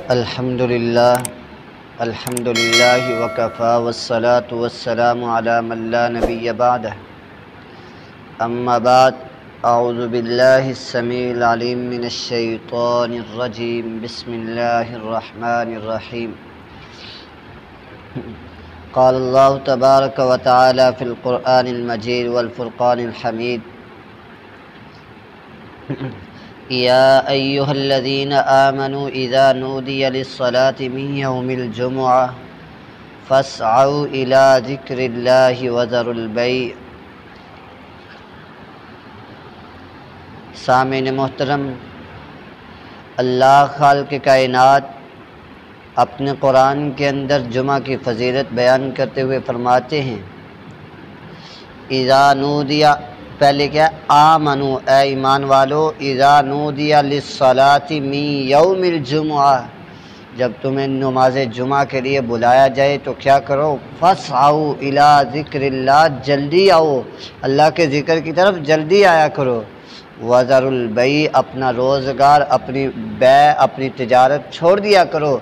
الحمدللہ وکفا والصلاة والسلام علی من لا نبی بعدہ اما بعد اعوذ باللہ السمیع العلیم من الشیطان الرجیم بسم اللہ الرحمن الرحیم قال اللہ تبارک و تعالی فی القرآن المجید والفرقان الحمید یا ایہا الذین آمنوا اذا نودی للصلاة من یوم الجمعہ فاسعوا الی ذکر اللہ وذروا البیع۔ سامعین محترم، اللہ خالق کائنات اپنے قرآن کے اندر جمعہ کی فضیلت بیان کرتے ہوئے فرماتے ہیں اذا نودیا، پہلے کیا آمنو، اے ایمان والو، اذا نودیا للصلاة من یوم الجمعہ، جب تمہیں نماز جمعہ کے لیے بلایا جائے تو کیا کرو؟ فاسعوا الی ذکر اللہ، جلدی آؤ اللہ کے ذکر کی طرف، جلدی آیا کرو۔ وذروا البیع، اپنا روزگار، اپنی بیع، اپنی تجارت چھوڑ دیا کرو،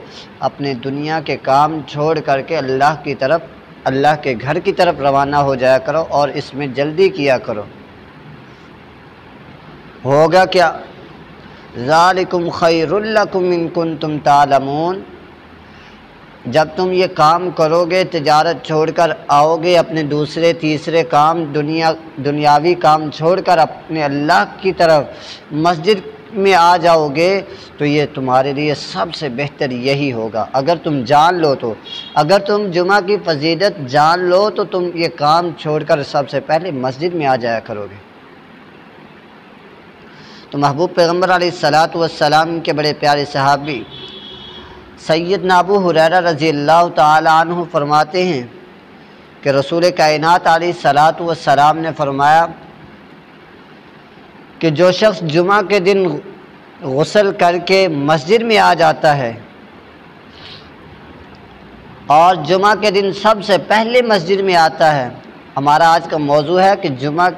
اپنے دنیا کے کام چھوڑ کر کے اللہ کی طرف، اللہ کے گھر کی طرف روانہ ہو جایا کرو اور اس میں جلدی کیا کرو۔ ہوگا کیا؟ ذالکم خیر لکم ان کنتم تعلمون، جب تم یہ کام کرو گے، تجارت چھوڑ کر آؤ گے، اپنے دوسرے تیسرے کام، دنیاوی کام چھوڑ کر اپنے اللہ کی طرف مسجد میں آ جاؤ گے، تو یہ تمہارے لیے سب سے بہتر یہی ہوگا۔ اگر تم جان لو تو، اگر تم جمعہ کی فضیلت جان لو تو تم یہ کام چھوڑ کر سب سے پہلے مسجد میں آ جایا کرو گے۔ تو محبوب پیغمبر علیہ السلام کے بڑے پیارے صحابی سیدنا ابو ہریرہ رضی اللہ تعالی عنہ فرماتے ہیں کہ رسول کائنات علیہ السلام نے فرمایا کہ جو شخص جمعہ کے دن غسل کر کے مسجد میں آ جاتا ہے اور جمعہ کے دن سب سے پہلے مسجد میں آتا ہے، ہمارا آج کا موضوع ہے کہ جمعہ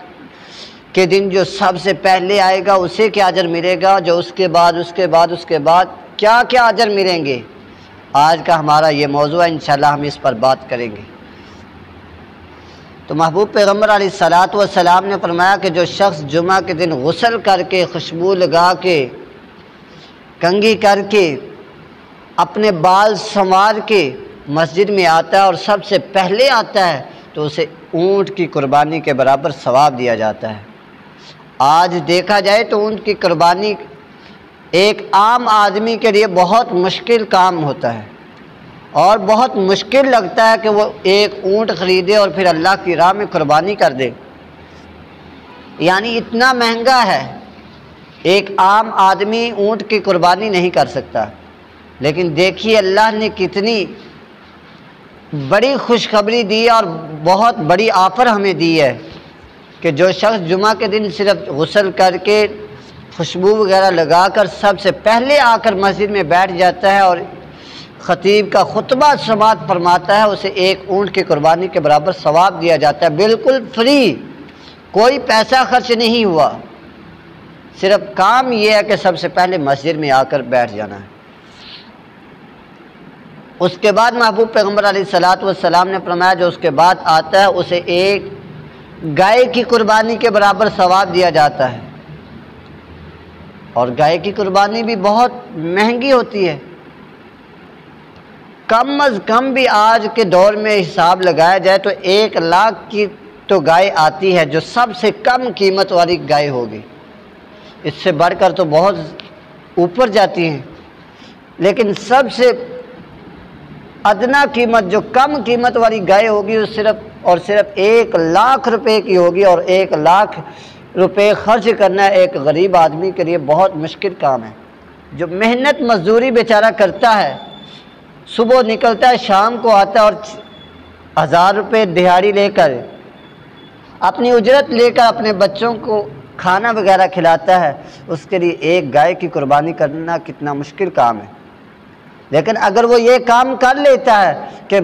کے دن جو سب سے پہلے آئے گا اسے کیا اجر ملے گا، جو اس کے بعد کیا کیا اجر ملیں گے۔ آج کا ہمارا یہ موضوع ہے، انشاءاللہ ہم اس پر بات کریں گے۔ تو محبوب پیغمبر علیہ السلام نے فرمایا کہ جو شخص جمعہ کے دن غسل کر کے، خوشبو لگا کے، کنگھی کر کے، اپنے بال سنوار کے مسجد میں آتا ہے اور سب سے پہلے آتا ہے تو اسے اونٹ کی قربانی کے برابر ثواب دیا جاتا ہے۔ آج دیکھا جائے تو اونٹ کی قربانی ایک عام آدمی کے لیے بہت مشکل کام ہوتا ہے اور بہت مشکل لگتا ہے کہ وہ ایک اونٹ خریدے اور پھر اللہ کی راہ میں قربانی کر دے، یعنی اتنا مہنگا ہے، ایک عام آدمی اونٹ کی قربانی نہیں کر سکتا۔ لیکن دیکھیے اللہ نے کتنی بڑی خوشخبری دی اور بہت بڑی آفر ہمیں دی ہے کہ جو شخص جمعہ کے دن صرف غسل کر کے، خوشبو وغیرہ لگا کر سب سے پہلے آ کر مسجد میں بیٹھ جاتا ہے اور خطیب کا خطبہ سماعت فرماتا ہے، اسے ایک اونٹ کی قربانی کے برابر ثواب دیا جاتا ہے، بالکل فری، کوئی پیسہ خرچ نہیں ہوا، صرف کام یہ ہے کہ سب سے پہلے مسجد میں آ کر بیٹھ جانا ہے۔ اس کے بعد محبوب پیغمبر علیہ السلام نے فرمایا جو اس کے بعد آتا ہے اسے ایک گائے کی قربانی کے برابر ثواب دیا جاتا ہے، اور گائے کی قربانی بھی بہت مہنگی ہوتی ہے، کم از کم بھی آج کے دور میں حساب لگایا جائے تو 1 لاکھ کی تو گائے آتی ہے جو سب سے کم قیمت والی گائے ہوگی، اس سے بڑھ کر تو بہت اوپر جاتی ہیں، لیکن سب سے ادنا قیمت جو کم قیمت والی گائے ہوگی وہ صرف 1 لاکھ روپے کی ہوگی، اور 1 لاکھ روپے خرچ کرنا ایک غریب آدمی کے لیے بہت مشکل کام ہے۔ جو محنت مزدوری بیچارہ کرتا ہے، صبح نکلتا ہے شام کو آتا ہے اور 1000 روپے دہاڑی لے کر، اپنی اجرت لے کر اپنے بچوں کو کھانا وغیرہ کھلاتا ہے، اس کے لیے ایک گائے کی قربانی کرنا کتنا مشکل کام ہے۔ لیکن اگر وہ یہ کام کر لیتا ہے کہ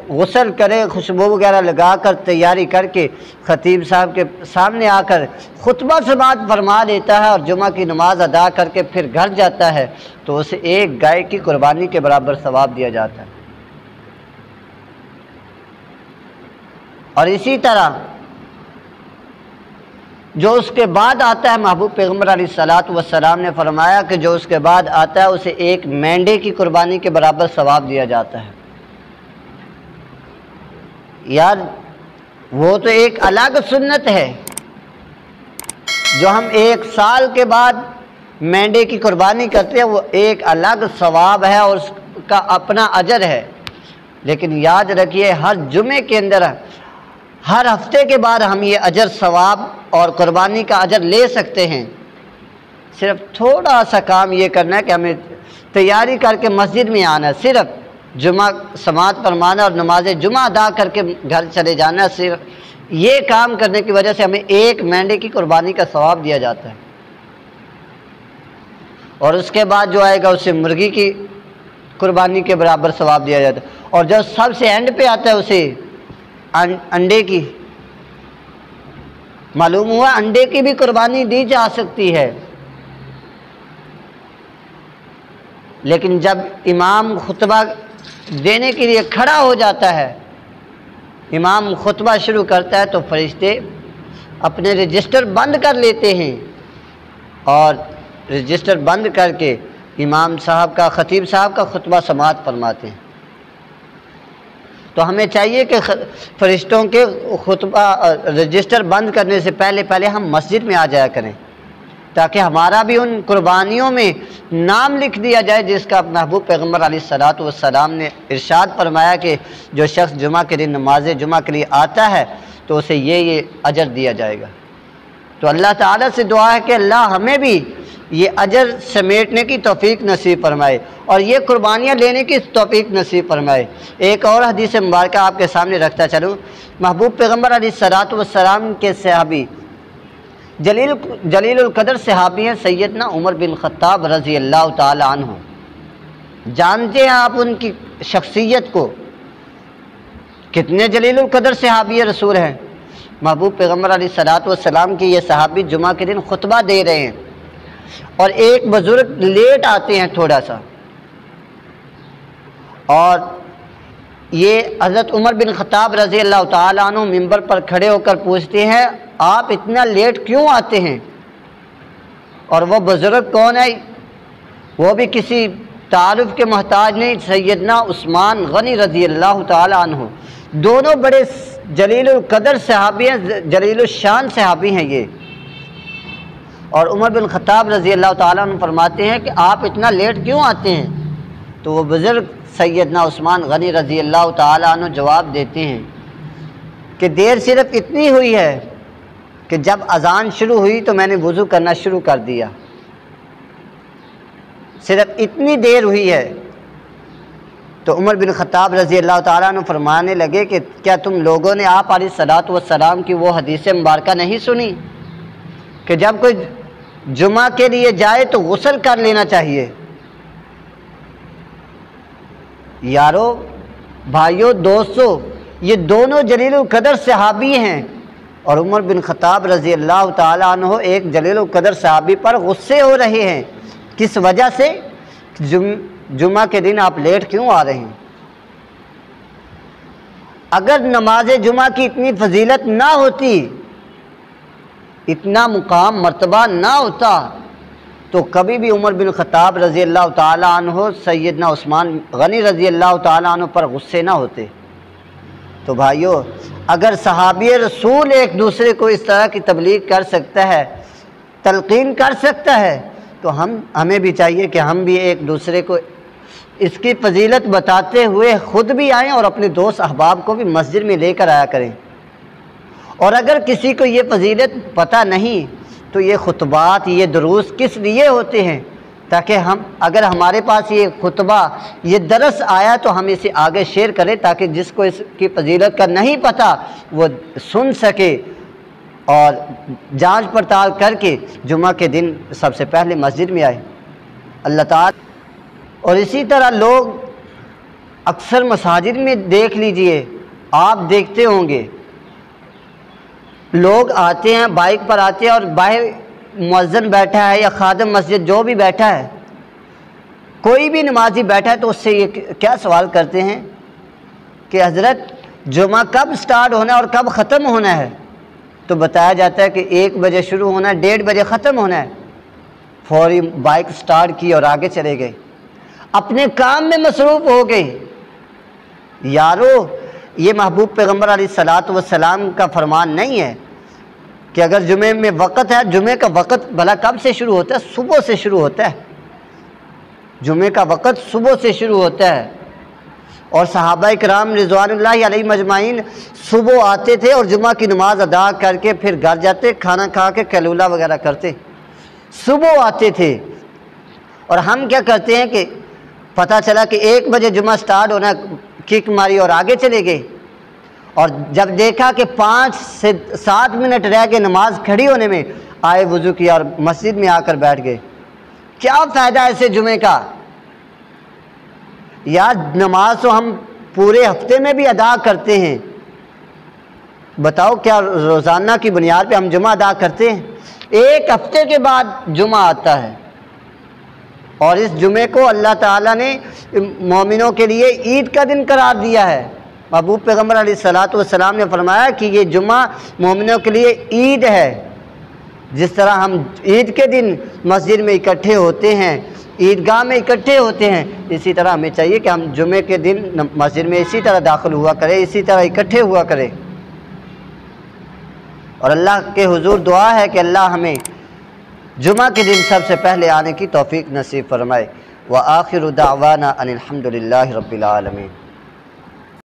غسل کرے، خوشبو وغیرہ لگا کر تیاری کر کے خطیب صاحب کے سامنے آ کر خطبہ سماعت فرما دیتا ہے اور جمعہ کی نماز ادا کر کے پھر گھر جاتا ہے تو اسے ایک گائے کی قربانی کے برابر ثواب دیا جاتا ہے۔ اور اسی طرح جو اس کے بعد آتا ہے، محبوب پیغمبر علیہ الصلوۃ والسلام نے فرمایا کہ جو اس کے بعد آتا ہے اسے ایک مینڈے کی قربانی کے برابر ثواب دیا جاتا ہے۔ یار وہ تو ایک الگ سنت ہے، جو ہم ایک سال کے بعد مینڈے کی قربانی کرتے ہیں وہ ایک الگ ثواب ہے اور اس کا اپنا اجر ہے، لیکن یاد رکھیے ہر جمعے کے اندر، ہر ہفتے کے بعد ہم یہ اجر ثواب اور قربانی کا اجر لے سکتے ہیں۔ صرف تھوڑا سا کام یہ کرنا ہے کہ ہمیں تیاری کر کے مسجد میں آنا ہے، صرف جمعہ سماعت فرمانا اور نماز جمعہ ادا کر کے گھر چلے جانا ہے، صرف یہ کام کرنے کی وجہ سے ہمیں ایک مینڈے کی قربانی کا ثواب دیا جاتا ہے۔ اور اس کے بعد جو آئے گا اسے مرغی کی قربانی کے برابر ثواب دیا جاتا ہے، اور جو سب سے اینڈ پہ آتا ہے اسے انڈے کی۔ معلوم ہوا انڈے کی بھی قربانی دی جا سکتی ہے، لیکن جب امام خطبہ دینے کے لیے کھڑا ہو جاتا ہے، امام خطبہ شروع کرتا ہے تو فرشتے اپنے رجسٹر بند کر لیتے ہیں اور رجسٹر بند کر کے امام صاحب کا، خطیب صاحب کا خطبہ سماعت فرماتے ہیں۔ تو ہمیں چاہیے کہ فرشتوں کے خطبہ رجسٹر بند کرنے سے پہلے ہم مسجد میں آ جایا کریں، تاکہ ہمارا بھی ان قربانیوں میں نام لکھ دیا جائے جس کا محبوب پیغمبر علیہ الصلوۃ والسلام نے ارشاد فرمایا کہ جو شخص جمعہ کے دن نماز جمعہ کے لیے آتا ہے تو اسے یہ اجر دیا جائے گا۔ تو اللہ تعالیٰ سے دعا ہے کہ اللہ ہمیں بھی یہ اجر سمیٹنے کی توفیق نصیب فرمائے اور یہ قربانیاں لینے کی توفیق نصیب فرمائے۔ ایک اور حدیث مبارکہ آپ کے سامنے رکھتا چلوں۔ محبوب پیغمبر علیہ الصلوۃ والسلام کے صحابی جلیل القدر صحابی ہیں سیدنا عمر بن خطاب رضی اللہ تعالی عنہ۔ جانتے ہیں آپ ان کی شخصیت کو، کتنے جلیل القدر صحابی رسول ہیں۔ محبوب پیغمبر علیہ الصلوۃ والسلام کی یہ صحابی جمعہ کے دن خطبہ دے رہے ہیں اور ایک بزرگ لیٹ آتے ہیں تھوڑا سا، اور یہ حضرت عمر بن خطاب رضی اللہ تعالیٰ عنہ ممبر پر کھڑے ہو کر پوچھتے ہیں آپ اتنا لیٹ کیوں آتے ہیں؟ اور وہ بزرگ کون ہے؟ وہ بھی کسی تعارف کے محتاج نہیں، سیدنا عثمان غنی رضی اللہ تعالیٰ عنہ۔ دونوں بڑے جلیل القدر صحابی ہیں، جلیل الشان صحابی ہیں یہ۔ اور عمر بن خطاب رضی اللہ تعالیٰ عنہ فرماتے ہیں کہ آپ اتنا لیٹ کیوں آتے ہیں؟ تو وہ بزرگ سیدنا عثمان غنی رضی اللہ تعالیٰ عنہ جواب دیتے ہیں کہ دیر صرف اتنی ہوئی ہے کہ جب اذان شروع ہوئی تو میں نے وضو کرنا شروع کر دیا، صرف اتنی دیر ہوئی ہے۔ تو عمر بن خطاب رضی اللہ تعالیٰ عنہ فرمانے لگے کہ کیا تم لوگوں نے آپ علیہ الصلوۃ والسلام کی وہ حدیث مبارکہ نہیں سنی کہ جب کوئی جمعہ کے لیے جائے تو غسل کر لینا چاہیے؟ یارو، بھائیو، دوستو، یہ دونوں جلیل القدر صحابی ہیں اور عمر بن خطاب رضی اللہ تعالیٰ عنہ ایک جلیل القدر صحابی پر غصے ہو رہے ہیں۔ کس وجہ سے؟ جمعہ کے دن آپ لیٹ کیوں آ رہے ہیں؟ اگر نماز جمعہ کی اتنی فضیلت نہ ہوتی، اتنا مقام مرتبہ نہ ہوتا تو کبھی بھی عمر بن خطاب رضی اللہ تعالیٰ عنہ سیدنا عثمان غنی رضی اللہ تعالیٰ عنہ پر غصے نہ ہوتے۔ تو بھائیو، اگر صحابی رسول ایک دوسرے کو اس طرح کی تبلیغ کر سکتا ہے، تلقین کر سکتا ہے، تو ہمیں بھی چاہیے کہ ہم بھی ایک دوسرے کو اس کی فضیلت بتاتے ہوئے خود بھی آئیں اور اپنے دوست احباب کو بھی مسجد میں لے کر آیا کریں۔ اور اگر کسی کو یہ فضیلت پتہ نہیں تو یہ خطبات، یہ دروس کس لیے ہوتے ہیں؟ تاکہ اگر ہمارے پاس یہ خطبہ، یہ درس آیا تو ہم اسے آگے شیئر کریں تاکہ جس کو اس کی فضیلت کا نہیں پتہ وہ سن سکے اور جانچ پڑتال کر کے جمعہ کے دن سب سے پہلے مسجد میں آئے۔ اللہ تعالیٰ اور اسی طرح لوگ اکثر مساجد میں دیکھ لیجئے، آپ دیکھتے ہوں گے لوگ آتے ہیں، بائک پر آتے ہیں اور باہر مؤذن بیٹھا ہے یا خادم مسجد جو بھی بیٹھا ہے، کوئی بھی نمازی بیٹھا ہے تو اس سے یہ کیا سوال کرتے ہیں کہ حضرت جمعہ کب سٹارٹ ہونا ہے اور کب ختم ہونا ہے؟ تو بتایا جاتا ہے کہ 1 بجے شروع ہونا ہے، 1:30 بجے ختم ہونا ہے۔ فوری بائک سٹارٹ کی اور آگے چلے گئے، اپنے کام میں مصروف ہو گئے۔ یارو یہ محبوب پیغمبر علیہ الصلاۃ والسلام کا فرمان نہیں ہے کہ اگر جمعے میں وقت ہے، جمعے کا وقت بھلا کب سے شروع ہوتا ہے؟ صبح سے شروع ہوتا ہے، جمعے کا وقت صبح سے شروع ہوتا ہے۔ اور صحابہ کرام رضوان اللہ علیہ مجمعین صبح آتے تھے اور جمعہ کی نماز ادا کر کے پھر گھر جاتے، کھانا کھا کے قیلولہ وغیرہ کرتے، صبح آتے تھے۔ اور ہم کیا کرتے ہیں کہ پتہ چلا کہ 1 بجے جمعہ سٹارٹ ہونا، کک ماری اور آگے چلے گئے، اور جب دیکھا کہ 5 سے 7 منٹ رہ گئے نماز کھڑی ہونے میں، آئے وضو کیا اور مسجد میں آ کر بیٹھ گئے۔ کیا فائدہ ایسے جمعے کا؟ یار نماز تو ہم پورے ہفتے میں بھی ادا کرتے ہیں، بتاؤ کیا روزانہ کی بنیاد پہ ہم جمعہ ادا کرتے ہیں؟ 1 ہفتے کے بعد جمعہ آتا ہے، اور اس جمعے کو اللہ تعالیٰ نے مومنوں کے لیے عید کا دن قرار دیا ہے۔ محبوب پیغمبر علیہ الصلاۃ والسلام نے فرمایا کہ یہ جمعہ مومنوں کے لیے عید ہے۔ جس طرح ہم عید کے دن مسجد میں اکٹھے ہوتے ہیں، عیدگاہ میں اکٹھے ہوتے ہیں، اسی طرح ہمیں چاہیے کہ ہم جمعے کے دن مسجد میں اسی طرح داخل ہوا کریں، اسی طرح اکٹھے ہوا کریں۔ اور اللہ کے حضور دعا ہے کہ اللہ ہمیں جمعہ کے دن سب سے پہلے آنے کی توفیق نصیب فرمائے۔ وآخر دعوانا ان الحمد للہ رب العالمین۔